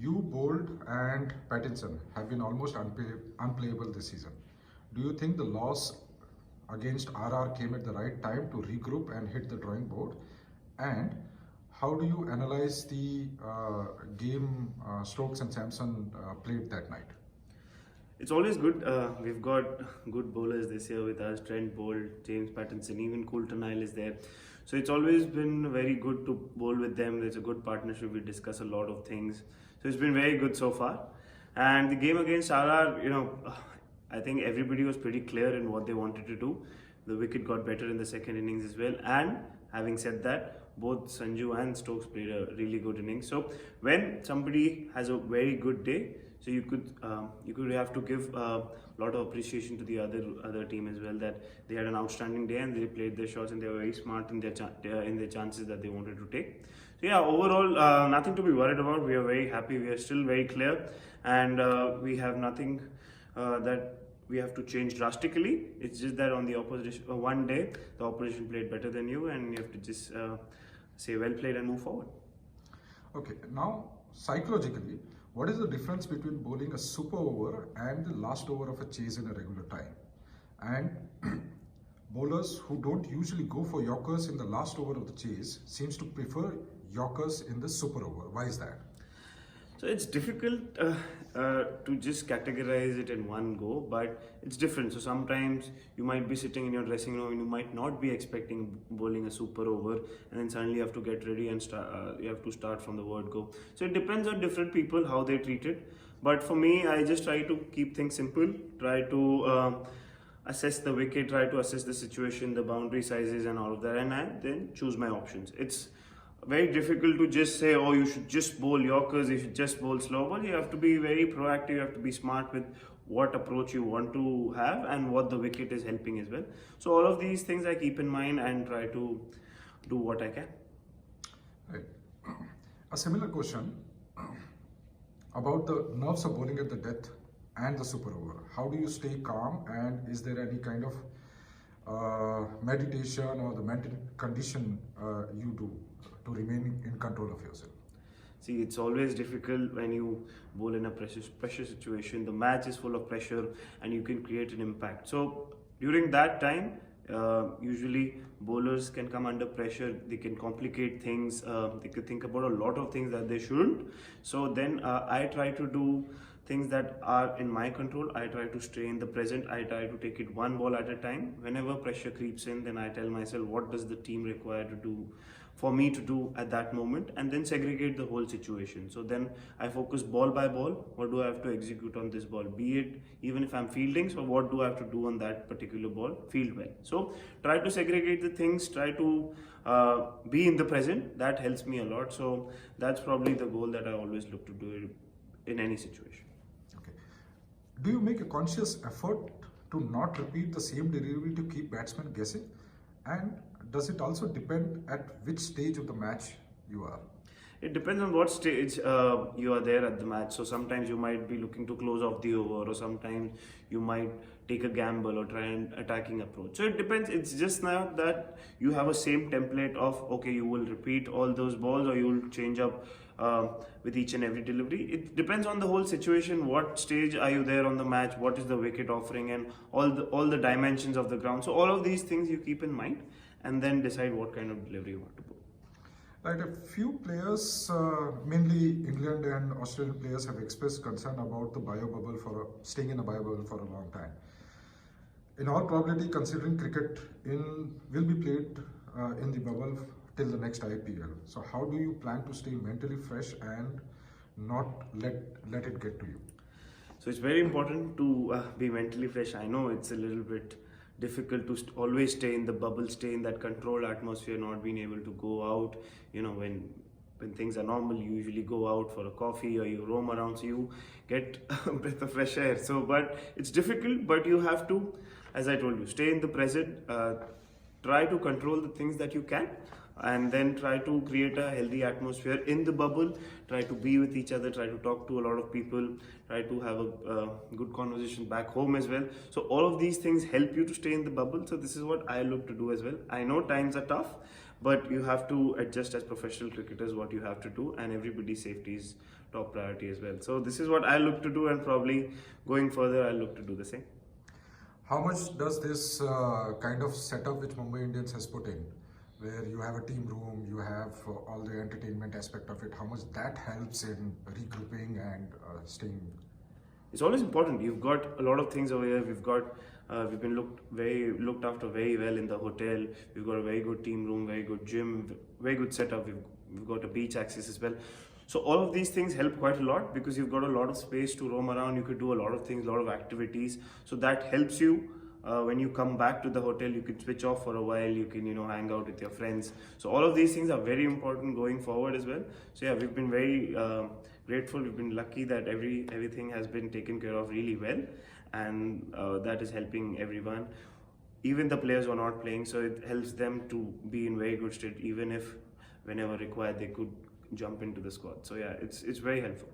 You, Bolt, and Pattinson have been almost unplayable this season. Do you think the loss against RR came at the right time to regroup and hit the drawing board? And how do you analyze the game Stokes and Samson played that night? It's always good. We've got good bowlers this year with us. Trent Bolt, James Pattinson, even Coulter Nile is there. So it's always been very good to bowl with them. There's a good partnership. We discuss a lot of things. So it's been very good so far. And the game against RR, I think everybody was pretty clear in what they wanted to do. The wicket got better in the second innings as well. And having said that, both Sanju and Stokes played a really good innings. So when somebody has a very good day, so you could have to give a lot of appreciation to the other team as well, that they had an outstanding day and they played their shots and they were very smart in their chances that they wanted to take. So yeah, overall nothing to be worried about. We are very happy. We are still very clear, and we have nothing that we have to change drastically. It's just that on the opposition, one day the opposition played better than you, and you have to just say well played and move forward. Okay, now psychologically, what is the difference between bowling a super over and the last over of a chase in a regular time? And bowlers who don't usually go for Yorkers in the last over of the chase seems to prefer Yorkers in the super over. Why is that? So it's difficult to just categorize it in one go, but it's different. So sometimes you might be sitting in your dressing room and you might not be expecting bowling a super over, and then suddenly you have to get ready and you have to start from the word go. So it depends on different people how they treat it. But for me, I just try to keep things simple, try to assess the wicket, try to assess the situation, the boundary sizes and all of that, and I then choose my options. It's very difficult to just say, oh, you should just bowl Yorkers, you should just bowl slow ball. You have to be very proactive, you have to be smart with what approach you want to have and what the wicket is helping as well. So all of these things I keep in mind and try to do what I can. Right. A similar question about the nerves of bowling at the death and the super over. How do you stay calm, and is there any kind of meditation or the mental condition you do to remain in control of yourself? See, it's always difficult when you bowl in a pressure situation. The match is full of pressure and you can create an impact. So during that time, usually bowlers can come under pressure, they can complicate things, they could think about a lot of things that they shouldn't. So then I try to do things that are in my control. I try to stay in the present. I try to take it one ball at a time. Whenever pressure creeps in, then I tell myself, what does the team require to do for me to do at that moment, and then segregate the whole situation. So then I focus ball by ball. What do I have to execute on this ball? Be it even if I'm fielding, so what do I have to do on that particular ball? Field well. So try to segregate the things, try to be in the present. That helps me a lot. So that's probably the goal that I always look to do in any situation. Okay. Do you make a conscious effort to not repeat the same delivery to keep batsmen guessing? And does it also depend at which stage of the match you are? It depends on what stage you are there at the match. So sometimes you might be looking to close off the over, or sometimes you might take a gamble or try an attacking approach. So it depends. It's just not that you have a same template of, okay, you will repeat all those balls or you will change up with each and every delivery. It depends on the whole situation. What stage are you there on the match? What is the wicket offering, and all the dimensions of the ground. So all of these things you keep in mind, and then decide what kind of delivery you want to bowl. Right, a few players, mainly England and Australian players, have expressed concern about the bio bubble staying in a bio bubble for a long time. In all probability, considering cricket will be played in the bubble till the next IPL. So how do you plan to stay mentally fresh and not let it get to you? So it's very important to be mentally fresh. I know it's a little bit difficult to always stay in the bubble, stay in that controlled atmosphere, not being able to go out. When things are normal, you usually go out for a coffee or you roam around, so you get a breath of fresh air. So, but it's difficult, but you have to, as I told you, stay in the present, try to control the things that you can, and then try to create a healthy atmosphere in the bubble, try to be with each other, try to talk to a lot of people, try to have a good conversation back home as well. So all of these things help you to stay in the bubble. So this is what I look to do as well. I know times are tough, but you have to adjust as professional cricketers what you have to do, and everybody's safety is top priority as well. So this is what I look to do, and probably going further, I look to do the same. How much does this kind of setup which Mumbai Indians has put in, where you have a team room, you have all the entertainment aspect of it, how much that helps in regrouping and staying? It's always important. You've got a lot of things over here. We've been looked after very well in the hotel. We've got a very good team room, very good gym, very good setup. We've got a beach access as well. So all of these things help quite a lot because you've got a lot of space to roam around. You could do a lot of things, a lot of activities. So that helps you. When you come back to the hotel, you can switch off for a while. You can, hang out with your friends. So all of these things are very important going forward as well. So yeah, we've been very grateful. We've been lucky that everything has been taken care of really well, and that is helping everyone, even the players who are not playing. So it helps them to be in very good state, even if whenever required they could jump into the squad. So yeah, it's very helpful.